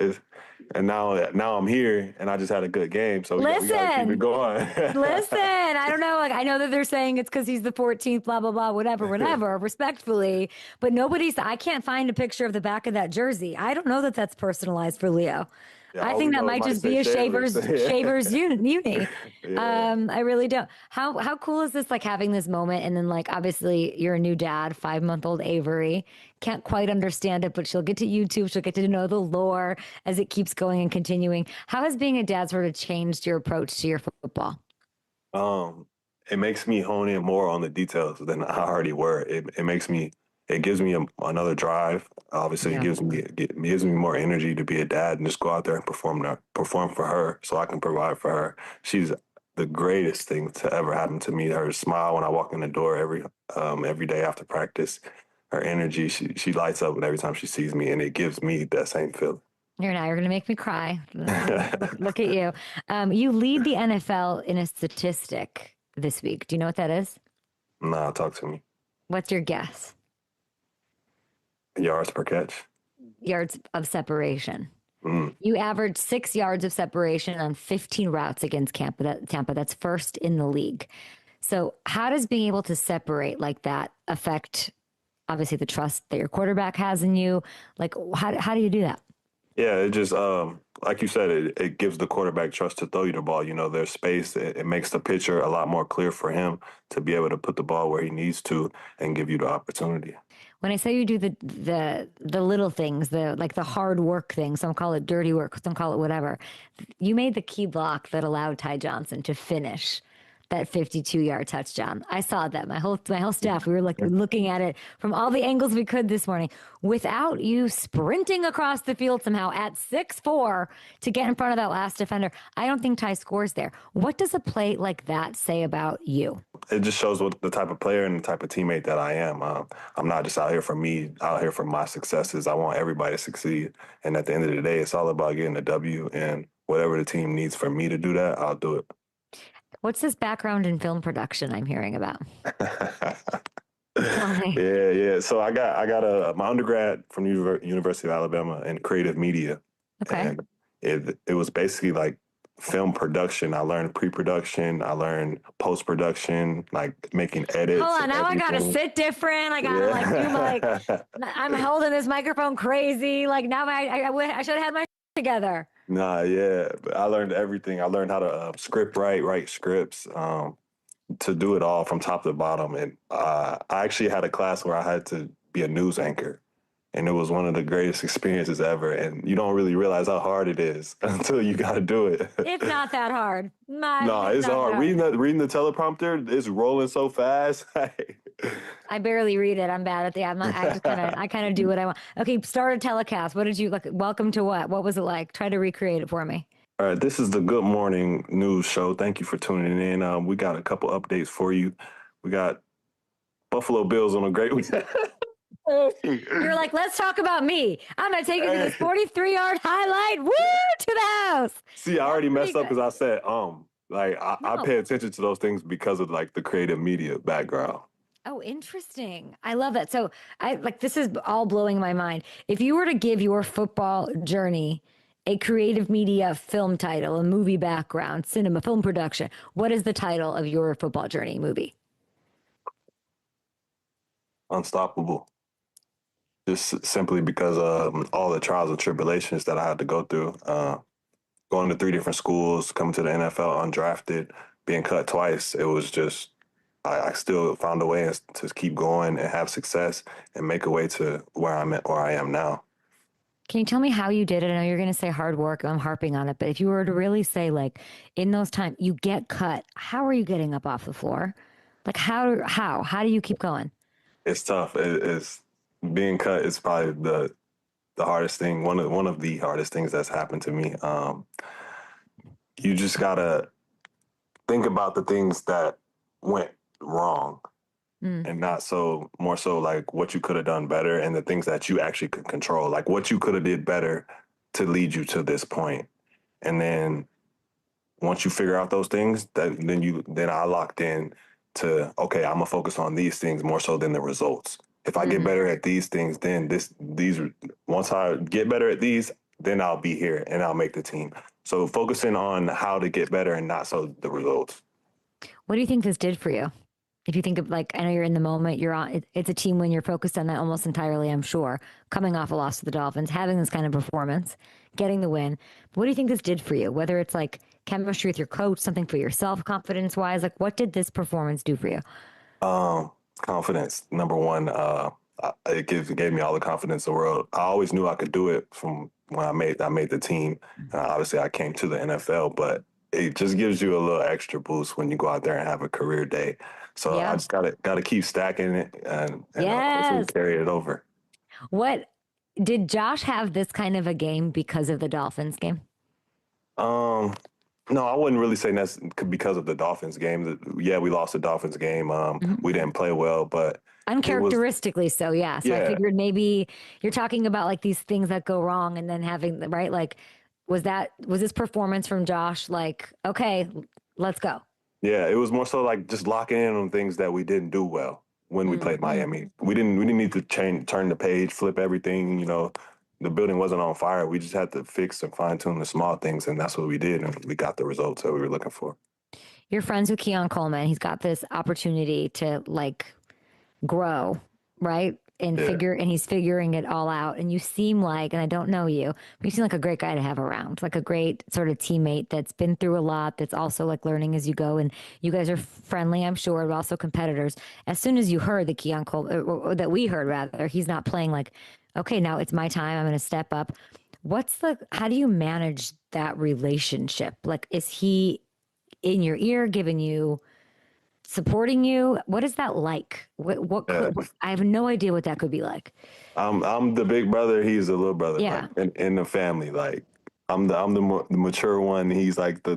and now I'm here, and I just had a good game, so we gotta keep it going. Listen, I don't know. Like, I know that they're saying it's because he's the 14th, blah blah blah, whatever, respectfully. But I can't find a picture of the back of that jersey. I don't know that that's personalized for Leo. Yeah, I think that might just be a Shavers uni. Yeah. I really don't. How cool is this, like, having this moment, and then, like, obviously you're a new dad, 5-month-old Avery can't quite understand it, but she'll get to YouTube, she'll get to know the lore as it keeps going and continuing. How has being a dad sort of changed your approach to your football? It makes me hone in more on the details than I already were. It gives me another drive. Obviously, It gives me more energy to be a dad and just go out there and perform for her, so I can provide for her. She's the greatest thing to ever happen to me. Her smile when I walk in the door every day after practice, her energy, she lights up every time she sees me, and it gives me that same feeling. You're going to make me cry. Look at you. You lead the NFL in a statistic this week. Do you know what that is? Nah, talk to me. What's your guess? Yards per catch. Yards of separation. Mm. You averaged 6 yards of separation on 15 routes against Tampa. That's first in the league. So how does being able to separate like that affect, obviously, the trust that your quarterback has in you? Like, how do you do that? Yeah, it just, like you said, it gives the quarterback trust to throw you the ball. You know, there's space. It makes the pitcher a lot more clear for him to be able to put the ball where he needs to and give you the opportunity. When I say you do the little things, the hard work things, some call it dirty work, some call it whatever, you made the key block that allowed Ty Johnson to finish that 52-yard touchdown. I saw that. My whole staff, we were like looking at it from all the angles we could this morning without you sprinting across the field somehow at 6'4" to get in front of that last defender. I don't think Ty scores there. What does a play like that say about you? It just shows what the type of player and the type of teammate that I am. I'm not just out here for me, out here for my successes. I want everybody to succeed. And at the end of the day, it's all about getting a W, and whatever the team needs for me to do that, I'll do it. What's this background in film production I'm hearing about? Yeah. So I got my undergrad from University of Alabama in creative media. Okay. And it was basically like film production. I learned pre-production. I learned post-production, like making edits. Hold on, now I gotta everything. sit different. I gotta like do my. I'm holding this microphone crazy. Like now I should have had my together. Nah, yeah, but I learned everything. I learned how to script write scripts, to do it all from top to bottom. And I actually had a class where I had to be a news anchor. And it was one of the greatest experiences ever. And you don't really realize how hard it is until you got to do it. It's not that hard. No, it's hard. Reading the teleprompter, it's rolling so fast. I barely read it. I'm bad at the. I kind of do what I want. Okay, start a telecast. What did you like? Welcome to what? What was it like? Try to recreate it for me. All right, this is the Good Morning News Show. Thank you for tuning in. We got a couple updates for you. We got Buffalo Bills on a great week. You're like, let's talk about me. I'm going to take you to this 43-yard highlight. Woo, to the house. See, I already messed up because I said, I pay attention to those things because of like the creative media background. Oh, interesting. I love that. So this is all blowing my mind. If you were to give your football journey a creative media film title, a movie background, cinema, film production, what is the title of your football journey movie? Unstoppable. Just simply because of all the trials and tribulations that I had to go through. Going to 3 different schools, coming to the NFL undrafted, being cut twice. It was just, I still found a way to keep going and have success and make a way to where I am now. Can you tell me how you did it? I know you're going to say hard work. I'm harping on it. But if you were to really say, like, in those times you get cut, how are you getting up off the floor? Like, how do you keep going? It's tough. It's being cut is probably the hardest thing. One of the hardest things that's happened to me. You just gotta think about the things that went wrong, and not more so like what you could have done better, and the things that you actually could control, like what you could have did better to lead you to this point. And then once you figure out those things, then I locked in to, okay, I'm gonna focus on these things more so than the results. If I get better at these things, then once I get better at these, then I'll be here and I'll make the team. So focusing on how to get better and not so the results. What do you think this did for you? If you think of, like, I know you're in the moment, you're on, it's a team when you're focused on that almost entirely, I'm sure, coming off a loss to the Dolphins, having this kind of performance, getting the win. What do you think this did for you? Whether it's like chemistry with your coach, something for yourself, confidence wise, like what did this performance do for you? Confidence, number one. It gave me all the confidence in the world. I always knew I could do it from when I made the team. Obviously, I came to the NFL, but it just gives you a little extra boost when you go out there and have a career day. So I just gotta keep stacking it and carry it over. What did Josh have this kind of a game because of the Dolphins game? No, I wouldn't really say that's because of the Dolphins game. Yeah, we lost the Dolphins game. We didn't play well, but uncharacteristically so. Yeah. So I figured maybe you're talking about like these things that go wrong, and then having right. Like, was this performance from Josh like, okay, let's go? Yeah, it was more so like just locking in on things that we didn't do well when we played Miami. We didn't need to turn the page, flip everything. You know, the building wasn't on fire. We just had to fix and fine tune the small things, and that's what we did, and we got the results that we were looking for. You're friends with Keon Coleman. He's got this opportunity to like grow, right? And he's figuring it all out. And you seem like, and I don't know you, but you seem like a great guy to have around, like a great sort of teammate that's been through a lot, that's also like learning as you go. And you guys are friendly, I'm sure, but also competitors. As soon as you heard that Keon Coleman, or that we heard rather, he's not playing, like, okay, now it's my time, I'm going to step up. How do you manage that relationship? Like, is he in your ear, giving you, supporting you? What is that like? I have no idea what that could be like. I'm the big brother. He's the little brother. Yeah. Like, in the family, like I'm the mature one. He's like the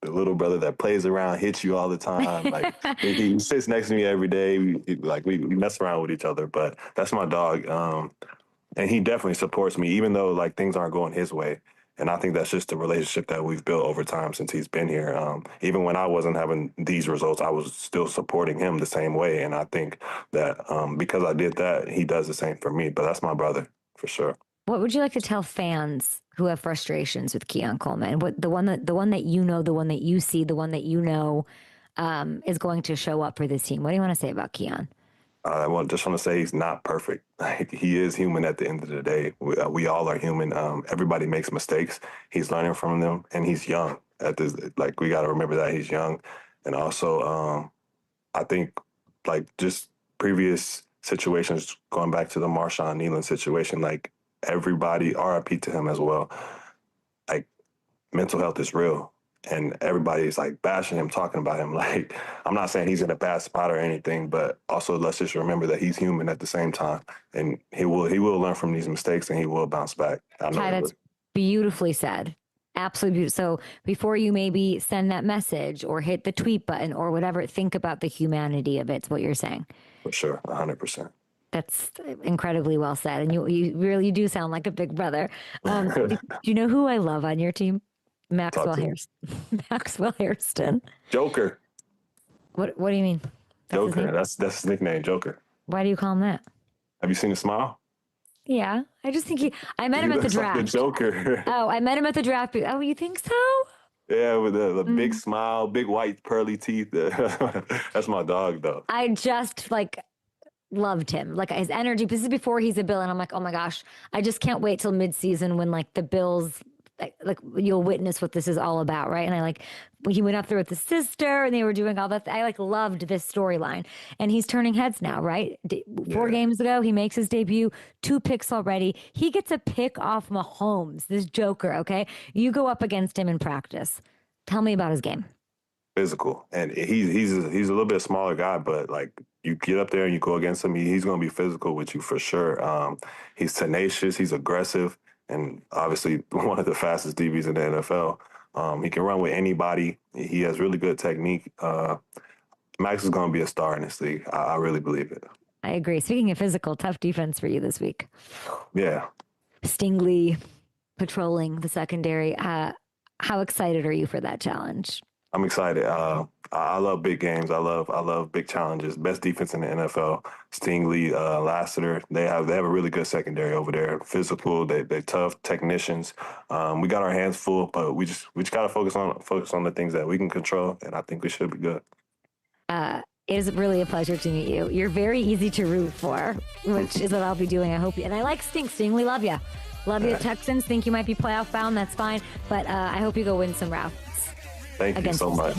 little brother that plays around, hits you all the time. Like he sits next to me every day. We mess around with each other. But that's my dog. And he definitely supports me, even though like things aren't going his way. And I think that's just the relationship that we've built over time since he's been here. Even when I wasn't having these results, I was still supporting him the same way. And I think that because I did that, he does the same for me. But that's my brother, for sure. What would you like to tell fans who have frustrations with Keon Coleman. What the one that you know, the one that you see, the one that you know is going to show up for this team. What do you want to say about Keon? I just want to say he's not perfect. He is human at the end of the day. We all are human. Everybody makes mistakes. He's learning from them, and he's young. We got to remember that he's young. And also, I think, just previous situations, going back to the Marshawn Nealon situation, everybody, RIP to him as well. Mental health is real. And everybody's bashing him, talking about him. I'm not saying he's in a bad spot or anything, but also let's just remember that he's human at the same time, and he will learn from these mistakes, and he will bounce back. Ty, that's beautifully said. Absolutely beautiful. So before you maybe send that message or hit the tweet button or whatever, think about the humanity of it. It's what you're saying. For sure, 100%. That's incredibly well said, and you really do sound like a big brother. Do you know who I love on your team? Maxwell Hairston. Joker. What do you mean? Joker. That's his nickname, Joker. Why do you call him that? Have you seen his smile? Yeah. I just think I met him at the draft. Like the Joker. Oh, I met him at the draft. Oh, you think so? Yeah, with the big smile, big white pearly teeth. That's my dog, though. I just loved him, his energy. This is before he's a Bill, and I'm like, oh my gosh, I just can't wait till midseason when the Bills. You'll witness what this is all about, right? And he went up there with his sister, and they were doing all that. I loved this storyline, and he's turning heads now, right? 4 games ago, he makes his debut, 2 picks already. He gets a pick off Mahomes, this Joker. Okay, you go up against him in practice. Tell me about his game. Physical, and he's a little bit smaller guy, but you get up there and you go against him, he's going to be physical with you for sure. He's tenacious, he's aggressive. And obviously one of the fastest DBs in the NFL. He can run with anybody. He has really good technique. Max is going to be a star in this league. I really believe it. I agree. Speaking of physical, tough defense for you this week. Yeah. Stingley patrolling the secondary. How excited are you for that challenge? I'm excited. I love big games. I love big challenges. Best defense in the NFL. Stingley, Lassiter. They have a really good secondary over there. Physical. They're tough technicians. We got our hands full, but we just gotta focus on the things that we can control, and I think we should be good. It is really a pleasure to meet you. You're very easy to root for, which is what I'll be doing. I hope you, and I like Stingley. Love you. Love you. Texans think you might be playoff bound. That's fine, but I hope you go win some routes. Thank you so much.